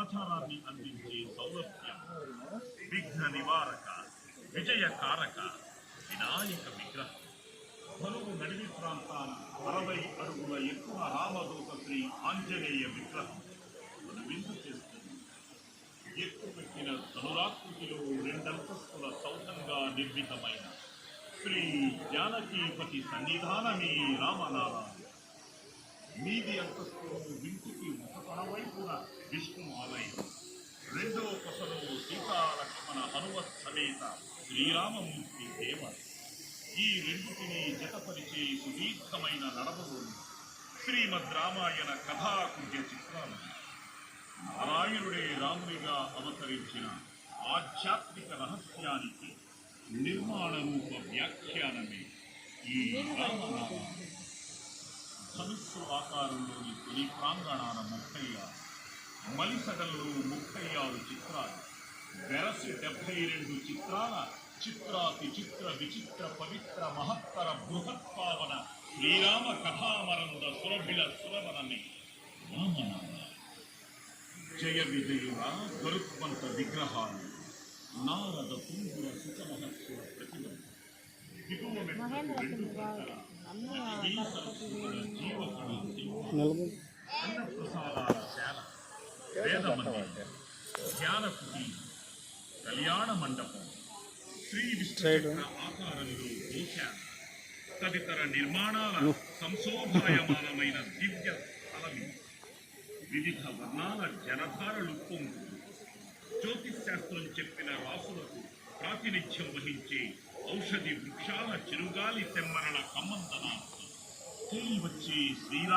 సమాచారాన్ని అందించే సౌలభ్యం, విఘ్న నివారక, విజయకారక వినాయక విగ్రహం. పలువు నడిమి ప్రాంతాన 60 అడుగుల ఎక్కువ రామదూత శ్రీ ఆంజనేయ విగ్రహం మన విందు చేస్తుంది. ఎక్కుపెట్టిన ధనురాకృతిలో 2 అంతస్తుల సౌధంగా నిర్మితమైన శ్రీ జానకీపతి సన్నిధానమే రామనారాయణ. మీది అంతస్తులో ఇంటికి ఒకవైపున విష్ణు ఆలయం, రెండో కొసలో సీతాలక్ష్మణ హనుమత్ సమేత శ్రీరామమూర్తి దేవ. ఈ రెండింటినీ జతపరిచే సుదీర్ఘమైన నడవలోని శ్రీమద్ రామాయణ కథాకృత్య చిత్రాలు. నారాయణుడే రామునిగా అవతరించిన ఆధ్యాత్మిక రహస్యానికి నిర్మాణ రూప వ్యాఖ్యానమే ఈ రామనామ. ధనుస్సు ఆకారంలోని తొలి ప్రాంగణాన 36, మలిసగల్లో 36 చిత్రాలు, వెరసి 72 చిత్రాల చిత్రాతి చిత్ర విచిత్ర పవిత్ర మహత్తర బృహత్పావన శ్రీరామ కథామరంద సురభిల సురవనమే రామనామ. జయ విజయుల గరుత్మంత విగ్రహాలు, నారద తుంగుర సుఖ మహత్వ ప్రతిభ, దిగువ పక్కల అన్నప్రసాదాల శాల, వేద మందిరం, ధ్యాన కుటీరం, కళ్యాణ మండపం, శ్రీ విష్ణు ఆకారంలో గోశాల తదితర నిర్మాణాల సంశోభాయమానమైన దివ్య స్థలమి. వివిధ వర్ణాల జనధారలు పొంగు, జ్యోతిశాస్త్రం చెప్పిన రాసులకు ప్రాతినిధ్యం వహించే ఔషధి వృక్షాల చిరుగాలి తెమ్మరణ కమ్మంతనార్థం తొలి వచ్చే శ్రీరామ